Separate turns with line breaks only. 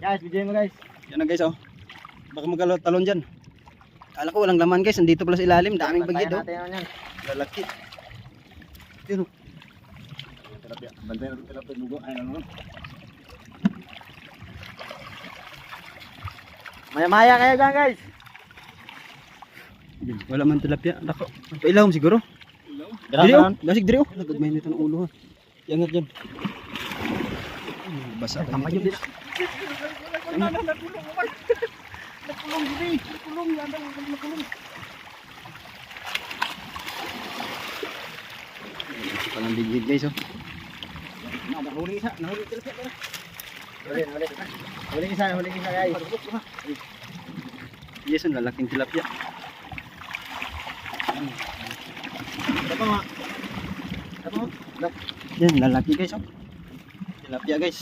Guys, video mo guys.
Yan na guys oh. Baka magtalon dyan. Kala ko walang laman guys. Nandito pala sa ilalim. Daming bagid oh.
Natin yan.
Lalaki. Pero
Tilapia. Bantayan natin tilapia dugo. Ay ano. Maya-maya kayo dyan guys.
wala man tilapia. Dako. Pailaw siguro. Diri oh. Gasig diri oh. Gagmay nito ng ulo ha. Yangat dyan. Basa ka.
Tama yun din.
Palang digid guys oh.
Nahuli isa. Nahuli tilapia. Huli isa guys.
Yes, ang lalaking tilapia.
Dapat nga.
Yan, lalaki guys oh. Tilapia guys.